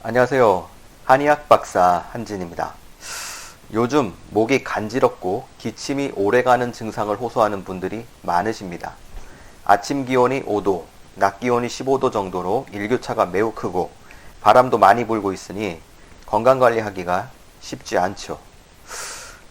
안녕하세요. 한의학 박사 한진입니다. 요즘 목이 간지럽고 기침이 오래가는 증상을 호소하는 분들이 많으십니다. 아침 기온이 5도, 낮 기온이 15도 정도로 일교차가 매우 크고 바람도 많이 불고 있으니 건강관리하기가 쉽지 않죠.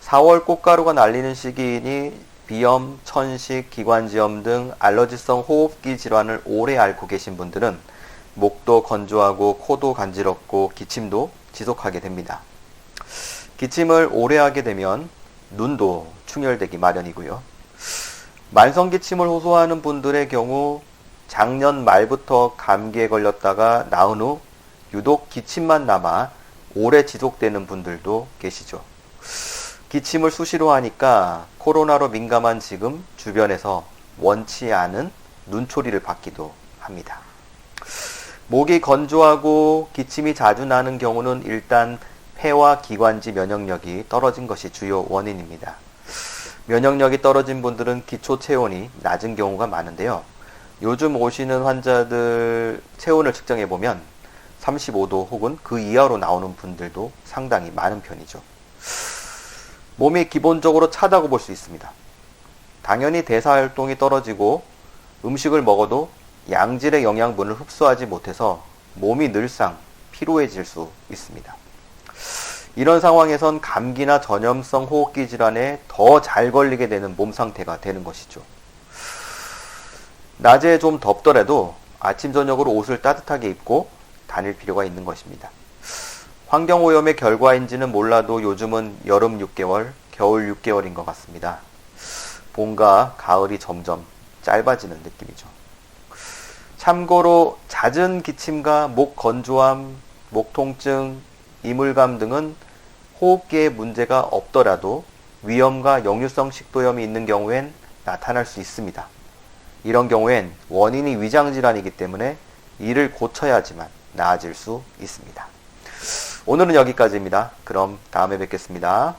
4월 꽃가루가 날리는 시기이니 비염, 천식, 기관지염 등 알러지성 호흡기 질환을 오래 앓고 계신 분들은 목도 건조하고 코도 간지럽고 기침도 지속하게 됩니다. 기침을 오래 하게 되면 눈도 충혈되기 마련이고요. 만성기침을 호소하는 분들의 경우 작년 말부터 감기에 걸렸다가 나은 후 유독 기침만 남아 오래 지속되는 분들도 계시죠. 기침을 수시로 하니까 코로나로 민감한 지금 주변에서 원치 않은 눈초리를 받기도 합니다. 목이 건조하고 기침이 자주 나는 경우는 일단 폐와 기관지 면역력이 떨어진 것이 주요 원인입니다. 면역력이 떨어진 분들은 기초 체온이 낮은 경우가 많은데요. 요즘 오시는 환자들 체온을 측정해 보면 35도 혹은 그 이하로 나오는 분들도 상당히 많은 편이죠. 몸이 기본적으로 차다고 볼 수 있습니다. 당연히 대사활동이 떨어지고 음식을 먹어도 양질의 영양분을 흡수하지 못해서 몸이 늘상 피로해질 수 있습니다. 이런 상황에선 감기나 전염성 호흡기 질환에 더 잘 걸리게 되는 몸 상태가 되는 것이죠. 낮에 좀 덥더라도 아침 저녁으로 옷을 따뜻하게 입고 다닐 필요가 있는 것입니다. 환경오염의 결과인지는 몰라도 요즘은 여름 6개월, 겨울 6개월인 것 같습니다. 봄과 가을이 점점 짧아지는 느낌이죠. 참고로 잦은 기침과 목 건조함, 목 통증, 이물감 등은 호흡기에 문제가 없더라도 위염과 역류성 식도염이 있는 경우엔 나타날 수 있습니다. 이런 경우엔 원인이 위장질환이기 때문에 이를 고쳐야지만 나아질 수 있습니다. 오늘은 여기까지입니다. 그럼 다음에 뵙겠습니다.